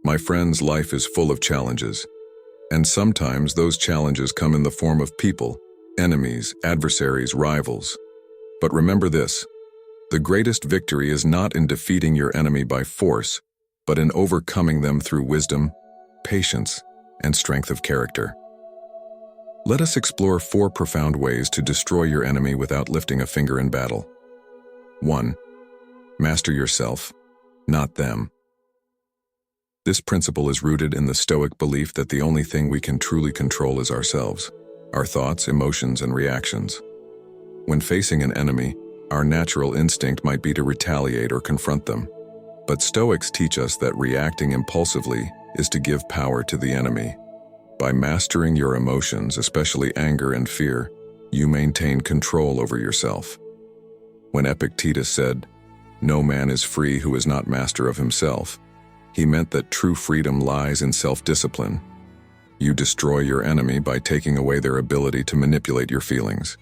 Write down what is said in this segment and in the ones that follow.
My friends, life is full of challenges, and sometimes those challenges come in the form of people, enemies, adversaries, rivals. But remember this: the greatest victory is not in defeating your enemy by force, but in overcoming them through wisdom, patience, and strength of character. Let us explore 4 profound ways to destroy your enemy without lifting a finger in battle. 1. Master yourself, not them. This principle is rooted in the Stoic belief that the only thing we can truly control is ourselves, our thoughts, emotions, and reactions. When facing an enemy, our natural instinct might be to retaliate or confront them. But Stoics teach us that reacting impulsively is to give power to the enemy. By mastering your emotions, especially anger and fear, you maintain control over yourself. When Epictetus said, "No man is free who is not master of himself," he meant that true freedom lies in self-discipline. You destroy your enemy by taking away their ability to manipulate your feelings.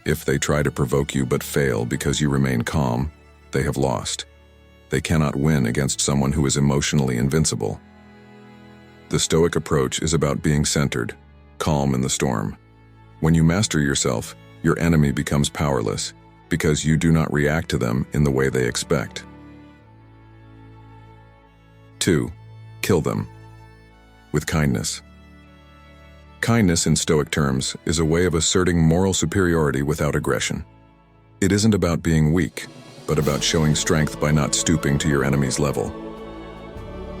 If they try to provoke you but fail because you remain calm, they have lost. They cannot win against someone who is emotionally invincible. The Stoic approach is about being centered, calm in the storm. When you master yourself, your enemy becomes powerless because you do not react to them in the way they expect. 2. Kill them. With kindness. Kindness in Stoic terms is a way of asserting moral superiority without aggression. It isn't about being weak, but about showing strength by not stooping to your enemy's level.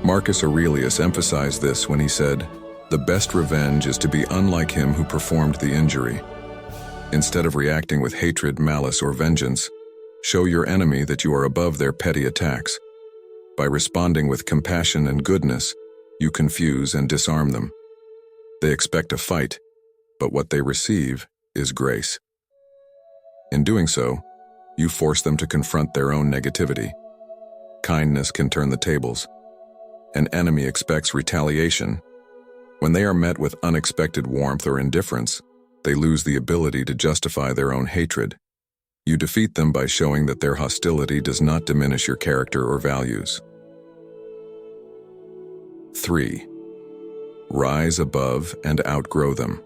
Marcus Aurelius emphasized this when he said, "The best revenge is to be unlike him who performed the injury." Instead of reacting with hatred, malice, or vengeance, show your enemy that you are above their petty attacks. By responding with compassion and goodness, you confuse and disarm them. They expect a fight, but what they receive is grace. In doing so, you force them to confront their own negativity. Kindness can turn the tables. An enemy expects retaliation. When they are met with unexpected warmth or indifference, they lose the ability to justify their own hatred. You defeat them by showing that their hostility does not diminish your character or values. 3. Rise above and outgrow them.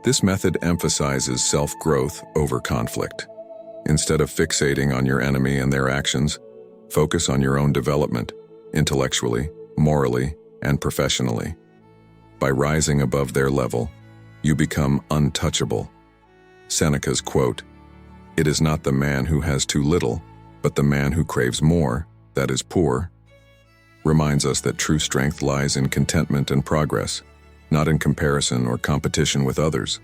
This method emphasizes self-growth over conflict. Instead of fixating on your enemy and their actions, focus on your own development, intellectually, morally, and professionally. By rising above their level, you become untouchable. Seneca's quote, "It is not the man who has too little, but the man who craves more, that is poor," reminds us that true strength lies in contentment and progress, not in comparison or competition with others.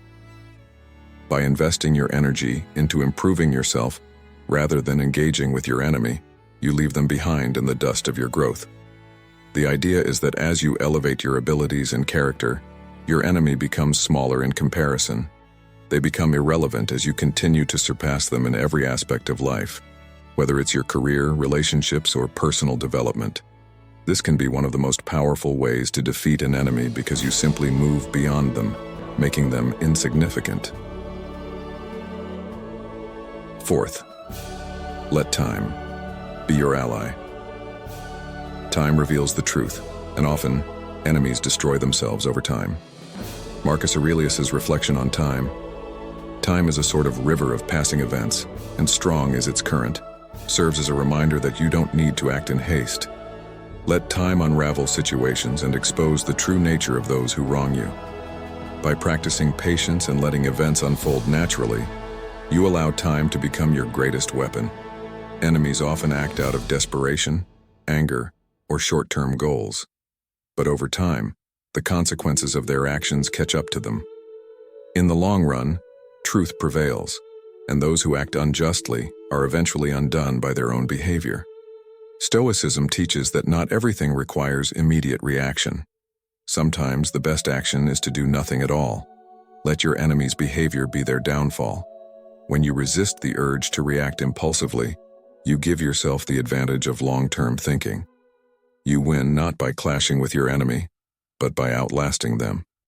By investing your energy into improving yourself rather than engaging with your enemy, you leave them behind in the dust of your growth. The idea is that as you elevate your abilities and character, your enemy becomes smaller in comparison. They become irrelevant as you continue to surpass them in every aspect of life, whether it's your career, relationships, or personal development. This can be one of the most powerful ways to defeat an enemy because you simply move beyond them, making them insignificant. 4th, let time be your ally. Time reveals the truth, and often, enemies destroy themselves over time. Marcus Aurelius's reflection on time: "Time is a sort of river of passing events, and strong is its current," serves as a reminder that you don't need to act in haste. Let time unravel situations and expose the true nature of those who wrong you. By practicing patience and letting events unfold naturally, you allow time to become your greatest weapon. Enemies often act out of desperation, anger, or short-term goals. But over time, the consequences of their actions catch up to them. In the long run, truth prevails, and those who act unjustly are eventually undone by their own behavior. Stoicism teaches that not everything requires immediate reaction. Sometimes the best action is to do nothing at all. Let your enemy's behavior be their downfall. When you resist the urge to react impulsively, you give yourself the advantage of long-term thinking. You win not by clashing with your enemy, but by outlasting them.